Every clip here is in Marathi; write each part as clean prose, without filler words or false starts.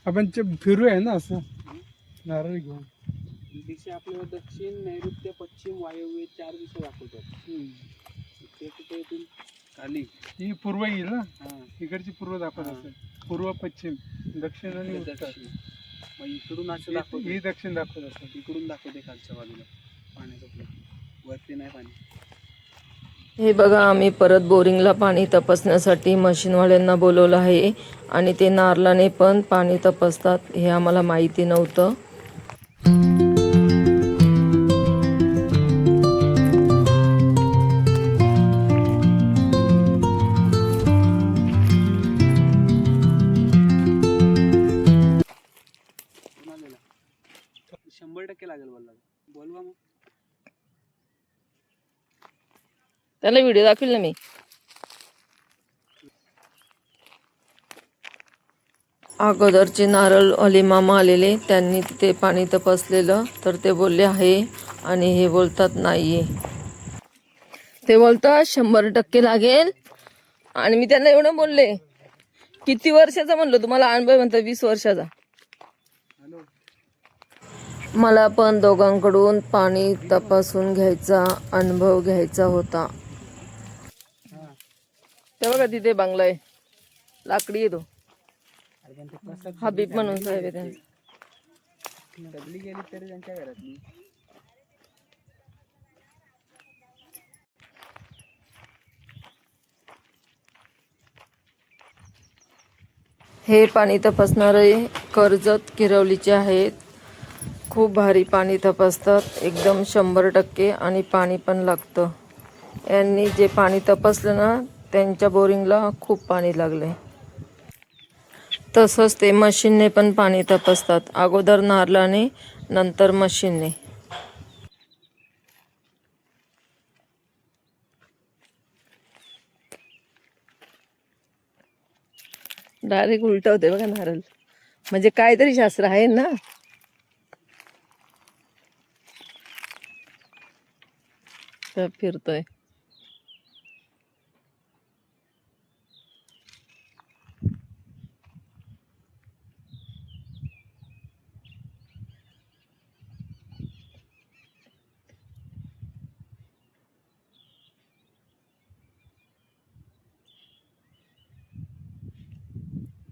आपण फिरूया ना असं नारळ घेऊन. दिशा आपल्याला दक्षिण नैऋत्य पश्चिम वायव्य 4 दिशा दाखवतात. ते कुठे येतील खाली ही पूर्व येईल ना. हा इकडची पूर्व दाखवत असेल. पूर्व पश्चिम दक्षिण आणि उत्तर. दक्षिण. मग इकडून असं ही दाखवते, दक्षिण दाखवत असेल. इकडून दाखवते खालच्या बाजूला पाण्याचं फ्लो. वरती नाही पाणी. हे बघा, आम्ही परत बोरिंगला पाणी तपासण्यासाठी मशीनवाल्यांना बोलवलं आहे आणि ते नारळाने पण पाणी तपासतात, हे आम्हाला माहिती नव्हतं. कोणाला 100% लागेल बोलवा मग. त्याला व्हिडिओ दाखवेल ना मी. अगोदरचे नारळ अली मामा आलेले, त्यांनी तिथे पाणी तपासलेलं, तर ते बोलले आहे आणि हे बोलतात नाहीये. ते बोलतात 100% लागेल आणि मी त्यांना एवढं बोलले, किती वर्षाचा म्हणलो तुम्हाला अनुभव, म्हणतो 20 वर्षाचा. मला पण दोघांकडून पाणी तपासून घ्यायचा अनुभव घ्यायचा होता. ते बघा तिथे बंगला आहे, लाकडी येतो. हबीब म्हणून साहेब आहे त्यांचं. डबली गेली तरी त्यांच्या घरातली. हे पाणी तपासणारे कर्जत किरवलीचे आहेत. खूप भारी पाणी तपासतात, एकदम 100% आणि पाणी पण लागतं. यांनी जे पाणी तपासलं ना, त्यांच्या बोरिंगला खूप पाणी लागले. तसंच ते मशीनने पण पाणी तपासतात, अगोदर नारळाने नंतर मशीनने. डायरेक्ट उलट होते बघा नारळ, म्हणजे काहीतरी शास्त्र आहे ना. तर फिरतोय.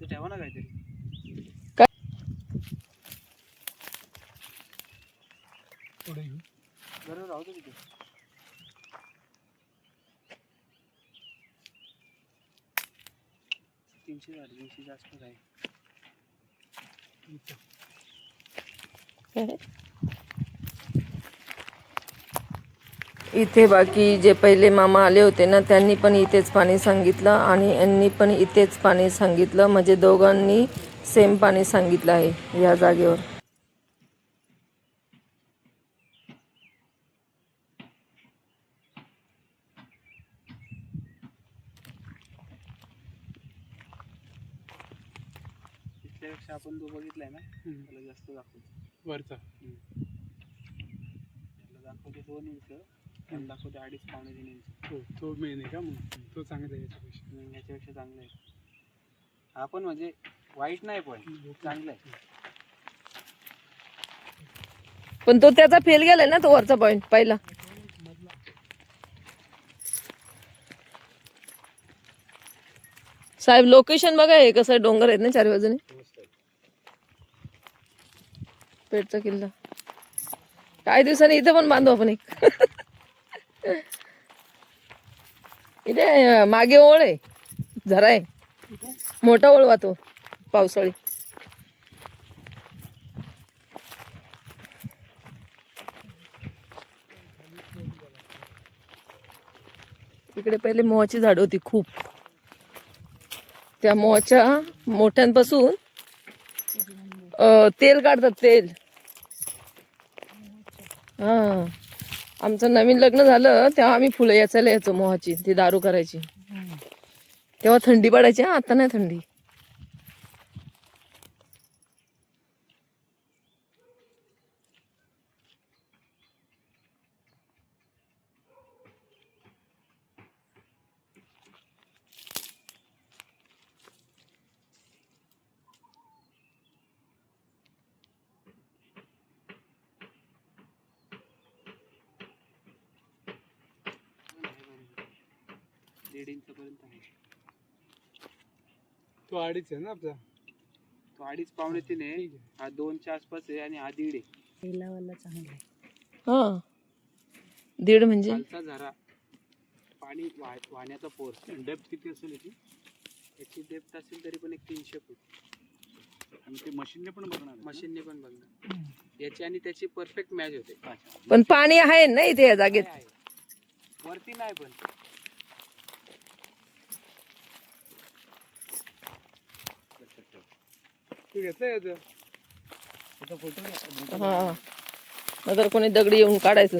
ते ठेवा ना काहीतरी. काय? पुढे घेऊ. बरोबर राहू दे तिथे. तीनशे झाले, 200 जास्त आहे. इथे बाकी जे पहिले मामा आले होते ना, त्यांनी पण इथेच पाणी सांगितलं आणि यांनी पण इथेच पाणी सांगितलं, म्हणजे दोघांनी सेम पाणी सांगितलं आहे या जागेवर. तिथल्यापेक्षा आपण जो बघितलाय ना त्याला जास्त दाखवतो. वरचा त्याला दाखवते 2 इंच, त्याला दाखवते 2.5-3 इंच. हो, तो मेन आहे का मग? तो चांगला आहे याच्यापेक्षा. याच्यापेक्षा चांगलं आहे हा, पण म्हणजे वाईट नाही, पण चांगलं आहे. पण तो त्याचा फेल गेलाय ना, तो वरचा पॉइंट पहिला. साहेब लोकेशन बघा, हे कसं डोंगर आहेत ना चार बाजूने. पेठचा किल्ला काही दिवसांनी इथे पण बांधू आपण एक. इथे मागे ओळ आहे, झरा आहे, मोठा ओळ वाहतो पावसाळी. इकडे पहिले मोहाची झाड होती खूप. त्या मोहाच्या मोठ्यांपासून तेल काढतात, तेल. हा, आमचं नवीन लग्न झालं तेव्हा आम्ही फुलं याचायला यायचो मोहाची, ती दारू करायची. तेव्हा थंडी पडायची, आता नाही थंडी. 1.5 इंचापर्यंत आहे. तो 2.5 आहे ना आपला. तो 2.5 पावणे 3 आहे. हा 2च्या आसपास आहे आणि हा 1.5 आहे. हा 1.5 म्हणजे खालचा झरा पाणी वाहण्याचा फोर्स. डेप्थ किती असेल याची? याची डेप्थ असेल तरी पण एक 300 फूट. आणि ते मशीनने पण बघणार आहे ना? मशीनने पण बघणार. याची आणि त्याची परफेक्ट मॅच होते. पण पाणी आहे ना इथे या जागेत. आहे. वरती नाही पण तू घेतलंय याचं? त्याचा फोटो हा नंतर कोणी दगडी येऊन काढायचं.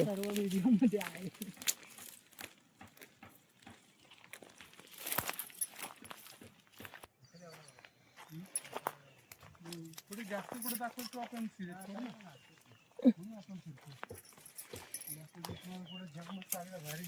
पुढे जास्त पुढे दाखवतो आपण सिरियस करू ना. आपण फिरतो जास्त पुढे झगमग चांगला भारी.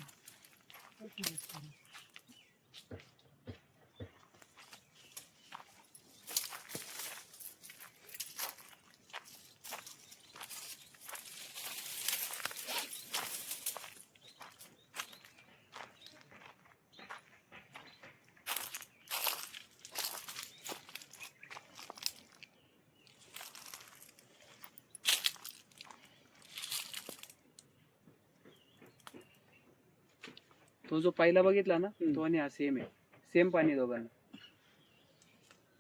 तो जो पहिला बघितला ना तो आणि हा सेम आहे. सेम पाणी दोघांना.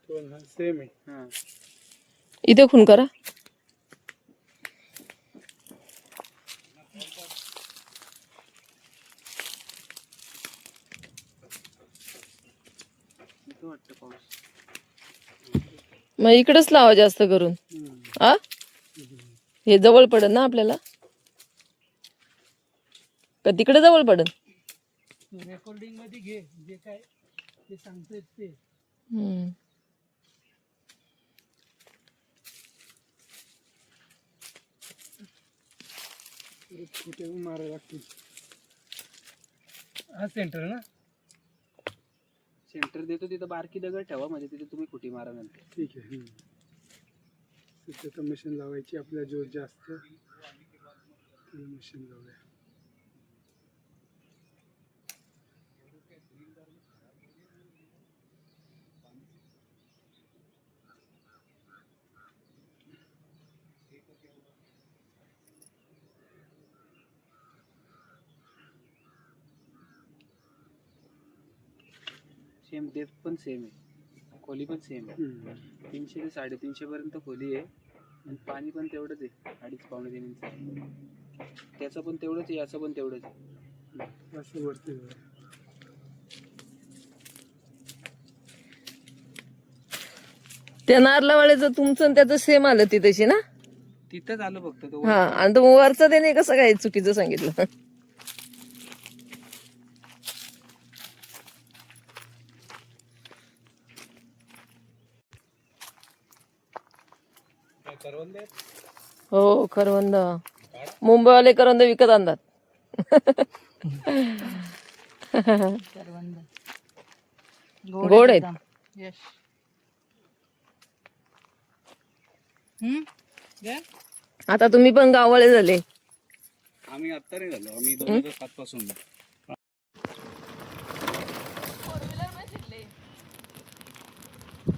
तो सेम आहे. हा इथे खून करा. इथं वाटतं पाऊस. मग इकडेच लावा जास्त करून. आ हे जवळ पडेल ना आपल्याला का तिकडे जवळ पडेल. रेकॉर्डिंग मध्ये घे जे काय ते सांगतोय ते. कुठे मारायला लागतील. हा सेंटर ना. सेंटर देतो तिथं बारकी दगड ठेवा म्हणजे तिथे तुम्ही कुठी मारा नंतर. ठीक आहे. तिथे तर मशीन लावायची आपल्या जोर जास्त. मशीन लावूया. सेम डेप्थ पण सेम आहे. खोली पण सेम आहे. 300 ते 350 पर्यंत खोली आहे आणि पाणी पण तेवढंच आहे. 2.5 पावणे 3 इंच. त्याचं पण तेवढंच आहे याचं पण तेवढंच आहे. असं वरती त्या नारळावाल्याचं तुमचं आणि त्याचं सेम आलं ती तशी ना. तिथंच आलं फक्त तो. हा आणि तो वरचं त्याने कसं काय चुकीचं सांगितलं. हो करवंद मुंबईवाले करवंद विकत आणतात. गोड आहेत. आता तुम्ही पण गाववाले झाले. आम्ही आत्ता नाही झालो. आम्ही 2007 पासून.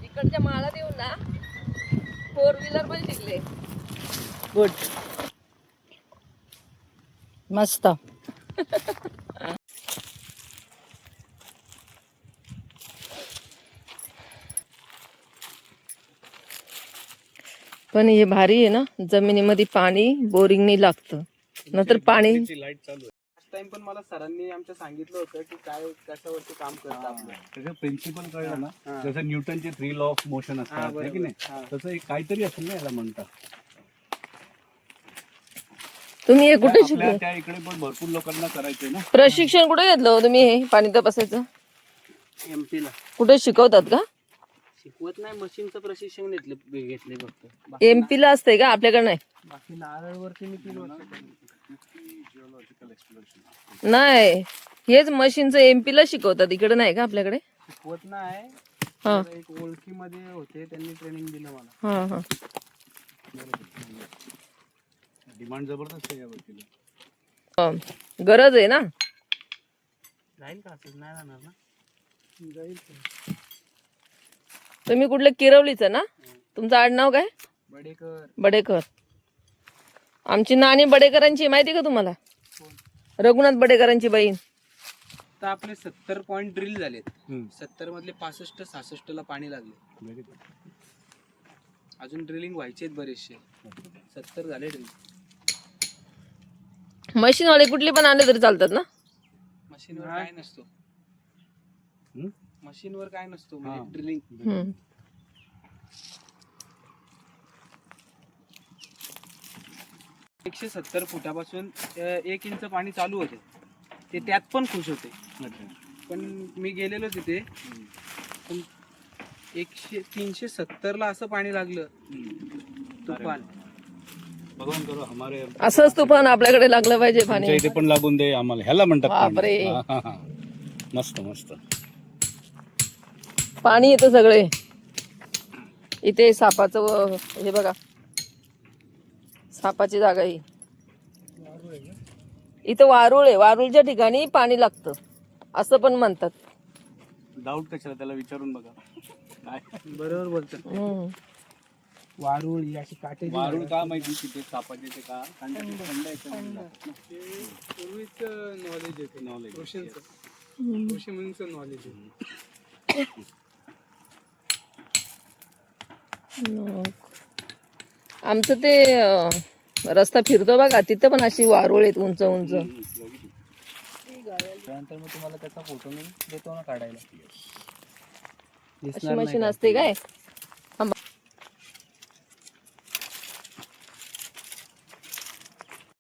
इकडच्या माळा देऊन ना 4 व्हीलर पण शिकले. गुड मस्त. पण हे भारी आहे ना. जमिनीमध्ये पाणी बोरिंगनी लागतं नंतर पाणी. लाईट चालू आहे. लास्ट टाइम पण मला सरांनी आमच्या सांगितलं होतं की काय कशावरती काम करतं आपलं. त्याचं प्रिन्सिपल कळलं ना. हा. जसं न्यूटनचे 3 लॉ ऑफ मोशन हा, असतात बरोबर. की नाही हा. तसं एक काहीतरी असेल ना याला म्हणतात. तुम्ही हे कुठे आपल्या शिकले. त्या इकडे पण भरपूर लोकांना करायचे ना. प्रशिक्षण कुठे घेतलं हो तुम्ही हे पाणी तपासायचं. MP ला कुठे शिकवतात का. शिकवत नाही. मशीनचं प्रशिक्षण घेतले फक्त. MP ला असतंय का आपल्याकडे नाही. बाकी नारळवरती मी 3 वर्ष केली. Geological exploration. नाही हेच मशीनचं MP ला शिकवतात इकडे नाही का आपल्याकडे. शिकवत नाही. हा तर एक ओळखीमध्ये होते त्यांनी ट्रेनिंग दिलं मला. हा हा डिमांड जबरदस्त आहे या गोष्टीला. गरज आहे ना. जाईल का असं नाही जाणार ना. जाईल तुम्ही कुठलं किरवलीचं ना? तुमचं आडनाव काय? बडेकर. बडेकर. आमची नानी बडेकरांची माहिती का तुम्हाला? कोण? रघुनाथ बडेकरांची बहीण. तर आपले 70 पॉइंट ड्रिल झालेत. 70 मधले 65-66 ला पाणी लागले. अजून ड्रिलिंग व्हायचे बरेचसे. 70 झाले ड्रिल. मशीनवाले कुठली पण आणले तरी चालतात ना? मशीनवर काय नसतो. मशीनवर काय नसतो म्हणजे ड्रिलिंग. हम्म. 170 फुटापासून 1 इंच पाणी चालू होते. ते त्यात पण खुश होते. पण मी गेलेलो तिथे पण 370 ला असं पाणी लागलं. तुफान. भगवान करो हमारे असंच तुफान आपल्याकडे लागलं पाहिजे आमच्या पाणी. इथे पण लागून दे आम्हाला. ह्याला म्हणतात बापरे. पाणी. हा, हा, हा. मस्त मस्त. पाणी येतं सगळे. इथे सापाचं हे बघा, सापाची जागा ही. इथं वारुळ आहे. वारुळच्या ठिकाणी पाणी लागतं असं पण म्हणतात. डाऊट कशाला, त्याला विचारून बघा. काय बरोबर बोलतात. वारुळ ही अशी काटे. वारुळ का माहिती तिथे सापाचे ते का? थंड पूर्वीच नॉलेज येते. नॉलेज. ऋषी मुनींचं नॉलेज आहे. आमचं ते रस्ता फिरतो बघा, तिथं पण अशी वारुळ आहेत उंच उंच. त्यानंतर मग तुम्हाला त्याचा फोटो मी देतो ना काढायला. अशी मशीन असते काय?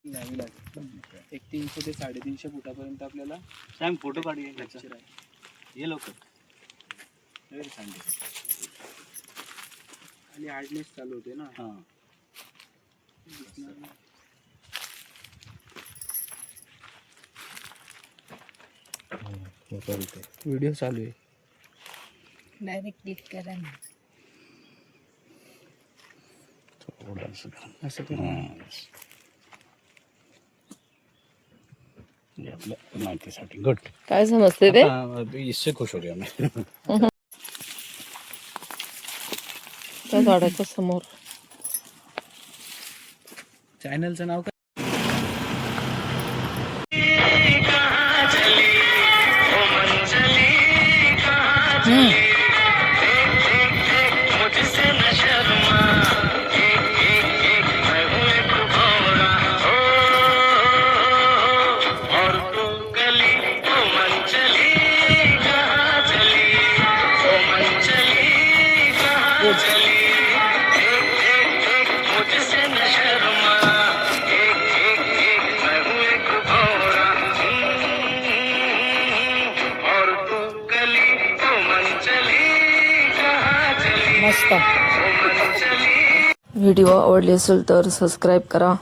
न्यावी लागेल. 300 ते 350 फुटापर्यंत आपल्याला सॅम फोटो काढूया लेक्चर आहे. ये लवकर. आणि हार्डनेस चालू होते ना. हा. व्हिडिओ चालू आहे. डायरेक्ट क्लिक करा ना. असं करा. आपल्या माहितीसाठी गुड. काय समजते ते? इससे खुश हो गया मैं. त्या झाडाच्या समोर. चॅनलचं नाव काय? मस्त. व्हिडिओ आवडले असेल तर सबस्क्राईब करा.